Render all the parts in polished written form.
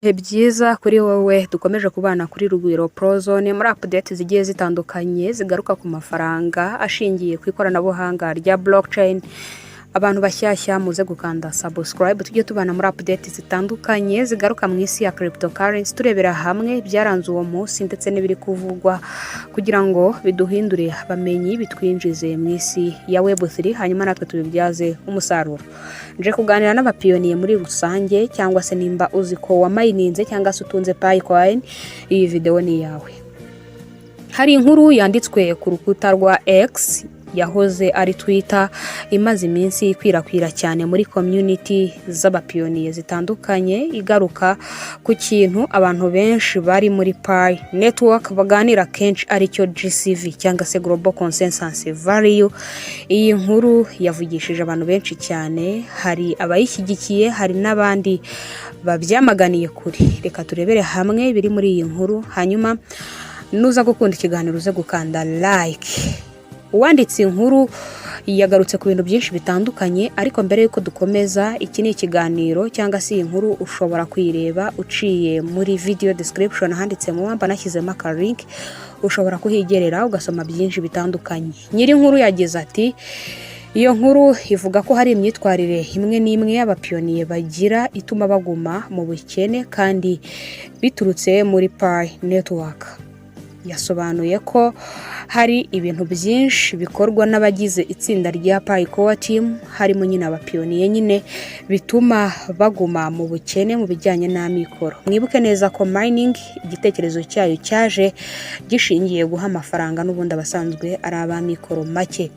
Ibihe byiza kuri wowe dukomeje kubana kuri Rugwiro Prozone muri update zigiye zitandukanye zigaruka ku mafaranga ashingiye ku ikoranabuhanga rya blockchain. Abantu bashyashya muze gukanda subscribe tujye tubana muri update zitandukanye zigaruka mu isi ya cryptocurrency, turebera hamwe byaranze uwo munsi ndetse n'ibiri kuvugwa kugira ngo biduhindure bamenyi bitwinjize mu isi ya web3 hanyuma natwe tubibyaze umusaruro. Nje kuganira n'abapiyoniye muri rusange cyangwa se nimba uzi ko wamayininze cyangwa se utunze Picoin, iyi video ni yawe. Hari inkuru yanditswe ku rukuta rwa X yahoze ari Twitter imaze iminsi ikwirakwira cyane muri community z'abapiyoniye zitandukanye, igaruka ku kintu abantu benshi bari muri Pi network baganira kenshi aricyo GCV cyangwa se Global Consensus Value. Iyi nkuru yavugishije abantu benshi cyane, hari abayishyigikiye hari n'abandi babyamaganiye kuri. Reka turebere hamwe biri muri iyi nkuru, hanyuma nuza gukunda ikiganiro uze gukanda like. Uwanditse inkuru yagarutse ku bintu byinshi bitandukanye, ariko mbere yuko dukomeza, iki ni ikiganiro cyangwa se inkuru ushobora kuyireba uciye muri video description handitse mu wamba nashyizemo aka link, ushobora kuhigerera ugasoma byinshi bitandukanye. Nyiri inkuru yagize ati iyo nkuru ivuga ko hari imyitwarire imwe n'imwe y'abapiyoniye bagira ituma baguma mu bukene kandi biturutse muri Pi network. Yasobanuye ko hari ibintu byinshi bikorwa n'abagize itsinda rya Pi Core Team, harimo nyine abapiyoniye nyine bituma baguma mu bukene mu bijyanye n'amikoro. Mwibuke neza ko mining igitekerezo cyayo cyaje gishingiye guha amafaranga n'ubundi abasanzwe ari abamikoro make.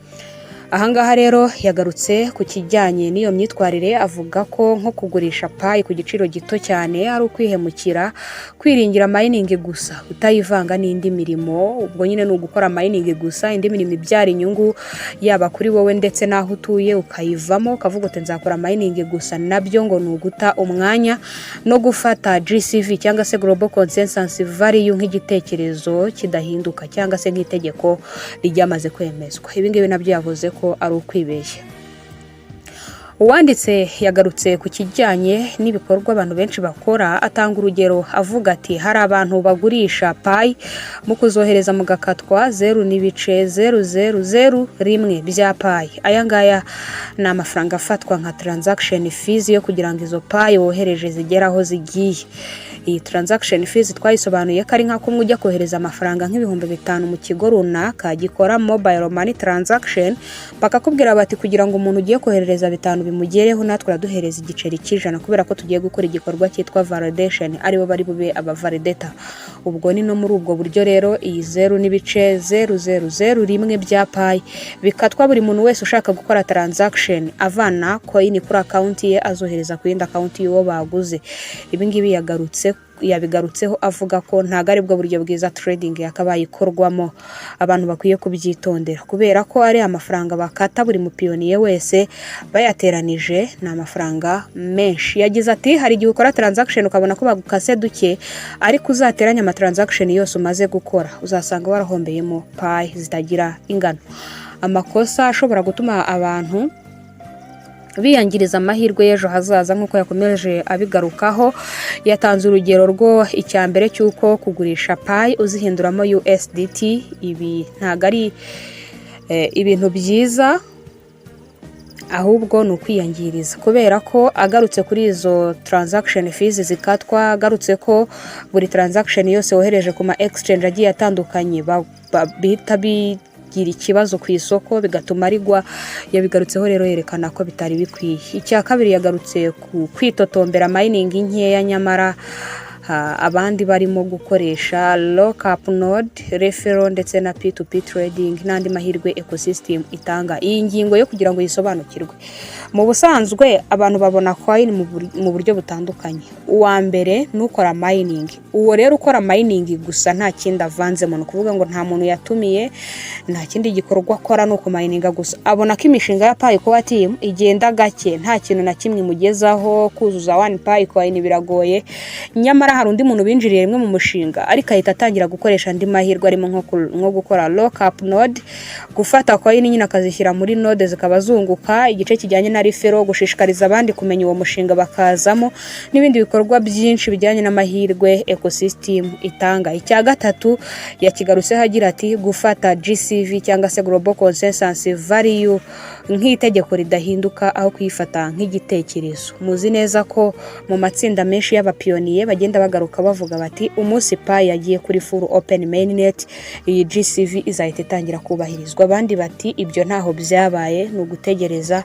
Ahangaha rero yagarutse ku kijyanye n'iyo myitwarire, avuga ko nko kugurisha Pi ku giciro gito cyane ari ukwihemukira, kwiringira mining gusa utayivanga n'indi mirimo. Ubwo nyine ni ugukora mining gusa, indi mirimo ibyara inyungu yaba kuri wowe ndetse n'aho utuye ukayivamo, ukavuga uti nzakora mining gusa, nabyo ngo ni uguta umwanya no gufata GCV cyangwa se Global Consensus Value nk'igitekerezo kidahinduka cyangwa se nk'itegeko ryamaze kwemezwa. Ibi ngibi nabyo yavuze ko ari ukwibeshya. Uwanditse yagarutse ku kijyanye n'ibikorwa abantu benshi bakora, atanga urugero avuga ati hari abantu bagurisha Pi mu kuzohereza mu gakatwa 0.0001 bya Pi. Aya ngaya ni amafaranga afatwa nka transaction fees yo kugira ngo izo Pi wohereje zigeraho zigiye. Iyi transaction fees twayisobanuye ko ari nka kumwe ujya kohereza amafaranga nk'ibihumbi 5 mu kigo runaka gikora mobile money transaction, bakakubwira bati kugira ngo umuntu ugiye koherereza 5 bimugereho natwe raduhereza igiceri cy'ijana kubera ko tugiye gukora igikorwa cyitwa validation, aribo bari bube aba validator. Ubwo ni no muri ubwo buryo rero iyi 0.0001 bya Pi bikatwa buri muntu wese ushaka gukora transaction avana coin kuri account ye azohereza ku yindi account y'uwo baguze. Ibi ngibi yabigarutseho avuga ko ntago ari bwo buryo bwiza trading yakabaye ikorwamo, abantu bakwiye kubyitondera kubera ko ari amafaranga bakata buri mupiyoniye wese bayateranije ni amafaranga menshi. Yagize ati hari igihe ukora transaction ukabona ko bagukase duke, ariko uzateranya ama transaction yose umaze gukora uzasanga warahombeyemo Pi zitagira ingano. Amakosa ashobora gutuma abantu biyangiriza amahirwe y'ejo hazaza nk'uko yakomeje abigarukaho. Yatanze urugero rwo icyambere cy'uko kugurisha Pi uzihinduramo USDT, ibi ntago ari ibintu byiza ahubwo ni ukwiyangiriza, kubera ko agarutse kuri izo transaction fees zikatwa, agarutse ko buri transaction yose wohereje ku ma exchange agiye atandukanye bihita gira ikibazo ku isoko bigatuma rigwa. Yabigarutseho rero yerekana ko bitari bikwiye. Icya kabiri yagarutse ku kwitotombera mining nkeya nyamara abandi barimo gukoresha lockup node, referral ndetse na P2P trading n'andi mahirwe ecosystem itanga. Iyi ngingo yo kugira ngo yisobanukirwe, mu busanzwe abantu babona coin mu buryo butandukanye. Uwa mbere nukora mining, uwo rero ukora mining gusa nta kindi avanzemo, no kuvuga ngo nta muntu yatumiye, nta kindi gikorwa akora nuko mining gusa. Abona ko imishinga ya Pi Core Team igenda gake, nta kintu na kimwe mugezaho, kuzuza 1 Pi coin biragoye, nyamara wenda hari undi muntu binjiriye rimwe mu mushinga ariko ahita atangira gukoresha andi mahirwe arimo nko gukora lock up node, gufata coin nyine akazishyira muri node zikaba zunguka, igice kijyanye na referral, gushishikariza abandi kumenya uwo mushinga bakazamo, n'ibindi bikorwa byinshi bijyanye n'amahirwe ecosystem itanga. Icya gatatu yakigarutseho agira ati gufata GCV cyangwa se Global Consensus Value nk'itegeko ridahinduka aho kuyifata nk'igitekerezo. Muzi neza ko mu matsinda menshi y'abapiyoniye bagenda bagaruka bavuga bati umunsi Pi yagiye kuri full open mainnet iyi GCV izahita itangira kubahirizwa. Abandi bati ibyo ntaho byabaye, ni ugutegereza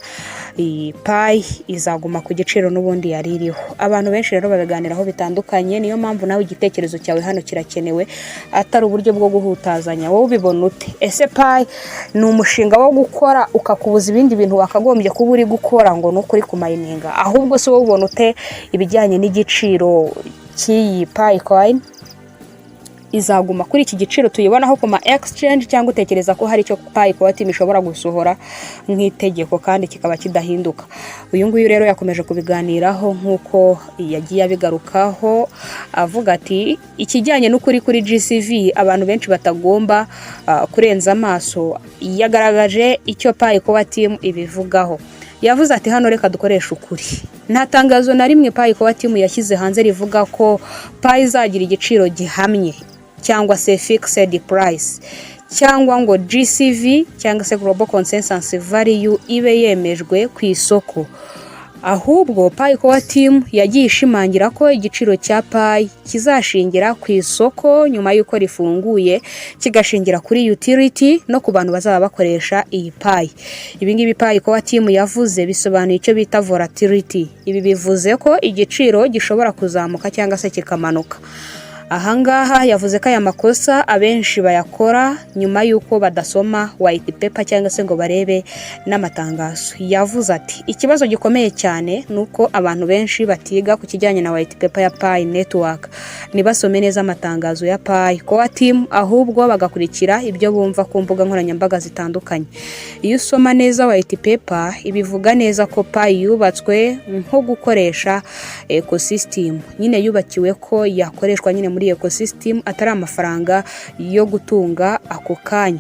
Pi izaguma ku giciro n'ubundi yari iriho. Abantu benshi rero babiganiraho bitandukanye, niyo mpamvu nawe igitekerezo cyawe hano kirakenewe atari uburyo bwo guhutazanya. Wowe ubibona ute? Ese Pi ni umushinga wo gukora ukakubuza ibindi bintu wakagombye kuba uri gukora ngo nukuri kumayininga? Ahubwo se wowe ubona ute ibijyanye n'igiciro cy'iyi Pi coin? Izaguma kuri iki giciro tuyibonaho ku ma exchange cyangwa utekereza ko hari icyo Pi coin ishobora gusohora nk'itegeko kandi kikaba kidahinduka? Uyu nguyu rero yakomeje kubiganiraho nk'uko yagiye abigarukaho avuga ati ikijyanye n'ukuri kuri GCV abantu benshi batagomba kurenza amaso. Yagaragaje icyo Pi coin ibivugaho. Yavuze ati hano reka dukoresha ukuri. Nta tangazo na rimwe Pi coin yashyize hanze rivuga ko Pi izagira igiciro gihamye cyangwa se fixed price, cyangwa ngo GCV cyangwa se Global Consensus Value ibe yemejwe ku isoko. Ahubwo Pi coin yagiye ishimangira ko igiciro cya Pi kizashingira ku isoko nyuma y'uko rifunguye, kigashingira kuri utility no ku bantu bazaba bakoresha iyi Pi. Ibi ngibi Pi coin yavuze bisobanuye icyo bita volatility. Ibi bivuze ko igiciro gishobora kuzamuka cyangwa se kikamanuka. Ahangaha yavuze ko aya makosa abenshi bayakora nyuma y'uko badasoma white paper cyangwa se ngo barebe n'amatangazo. Yavuze ati ikibazo gikomeye cyane nuko abantu benshi batiga ku kijyanye na white paper ya Pi network, nibasome neza amatangazo ya Pi coin ahubwo bagakurikira ibyo bumva ku mbuga nkoranyambaga zitandukanye. Iyo usoma neza white paper ibivuga neza ko Pi yubatswe nko gukoresha ecosystem, nyine yubakiwe ko yakoreshwa nyine muri ecosystem atari amafaranga yo gutunga ako kanya.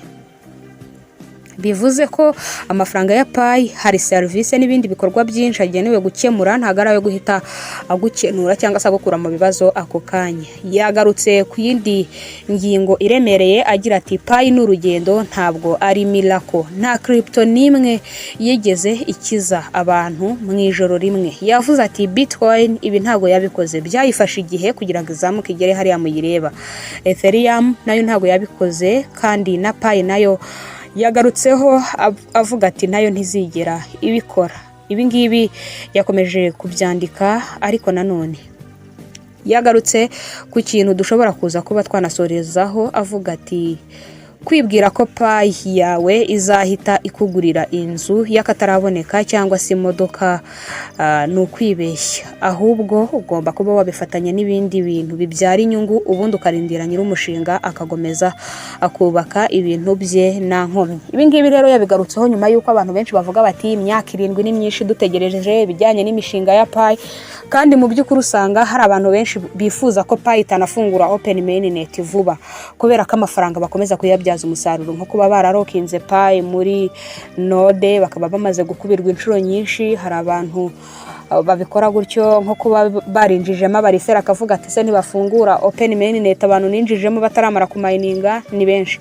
Bivuze ko amafaranga ya Pi hari service n'ibindi bikorwa byinshi agenewe gukemura, ntagara yo guhita agukenura cyangwa se gukura mu bibazo ako kanya. Yagarutse ku yindi ngingo iremereye agira ati Pi n'urugendo ntabwo ari miracle. Nta crypto nimwe yigeze ikiza abantu mu ijoro rimwe. Yavuze ati Bitcoin ibi ntabwo yabikoze, byayifashe igihe kugira ngo izamuke igere hariya muyireba. Ethereum nayo ntabwo yabikoze, kandi na Pi nayo yagarutseho avuga ati nayo ntizigera ibikora. Ibi ngibi yakomeje kubyandika, ariko nanone yagarutse ku kintu dushobora kuza kuba twanasorezaho avuga ati kwibwira ko Pi yawe izahita ikugurira inzu y'akataraboneka cyangwa se imodoka ni ukwibeshya. Ahubwo ugomba kuba wabifatanya n'ibindi bintu bibyara inyungu, ubundi ukarindira nyir'umushinga akagomeza akubaka ibintu bye nta nkomyi. Ibi ngibi rero yabigarutseho nyuma y'uko abantu benshi bavuga bati imyaka 7 ni myinshi dutegereje ibijyanye n'imishinga ya Pi, kandi mu by'ukuri usanga hari abantu benshi bifuza ko Pi itanafungura open mainnet vuba kubera ko amafaranga bakomeza kuyabyaza umusaruro, nko kuba bararokinze Pi muri node bakaba bamaze gukubirwa inshuro nyinshi. Hari abantu babikora gutyo, nko kuba barinjijemo abarifera akavuga ati se nibafungura open mainnet abantu ninjijemo bataramara kumayininga ni benshi.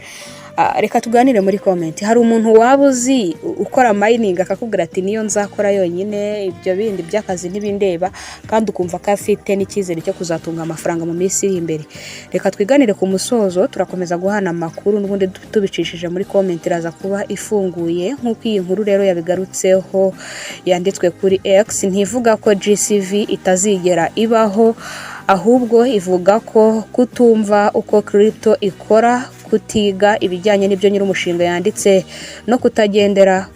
Reka tuganire muri comment. Hari umuntu wabuzi ukora mining akakubwira ati niyo nzakora yonyine, ibyo bindi by'akazi ntibindeba, kandi ukumva ko afite n'ikizere cyo kuzatunga amafaranga mu minsi iri imbere. Reka twiganire ku musozo, turakomeza guhana amakuru n'ubundi tubicishije muri comment iraza kuba ifunguye. Nk'uko iyi nkuru rero yabigarutseho yanditswe kuri X, ntivuga ko GCV itazigera ibaho, ahubwo ivuga ko kutumva uko crypto ikora, kutiga ibijyanye n'ibyo nyir'umushinga yanditse, no kutagendera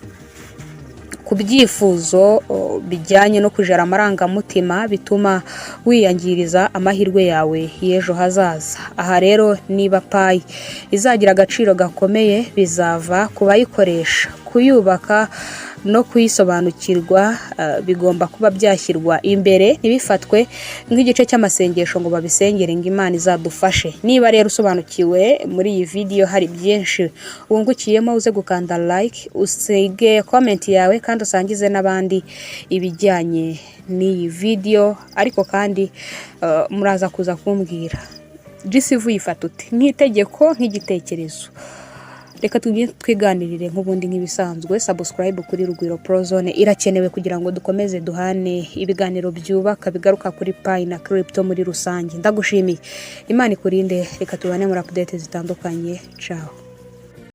ku byifuzo bijyanye no kujara amarangamutima bituma wiyangiriza amahirwe yawe y'ejo hazaza. Aha rero niba Pi izagira agaciro gakomeye bizava ku bayikoresha. Kuyubaka no kuyisobanukirwa bigomba kuba byashyirwa imbere, ntibifatwe nk'igice cy'amasengesho ngo babisengere ngo Imana izadufashe. Niba rero usobanukiwe muri iyi video hari byinshi wungukiyemo, uze gukanda like, usige comment yawe kandi usangize n'abandi ibijyanye n'iyi video. Ariko kandi muraza kuza kumbwira GCV uyifata ute, nk'itegeko, nk'igitekerezo? Reka twiganirire nk'ubundi nk'ibisanzwe. Subscribe kuri Rugwiro Prozone irakenewe kugira ngo dukomeze duhane ibiganiro byubaka bigaruka kuri Pi na crypto muri rusange. Ndagushimiye, Imana ikurinde. Reka tubane muri update zitandukanye. Ciao.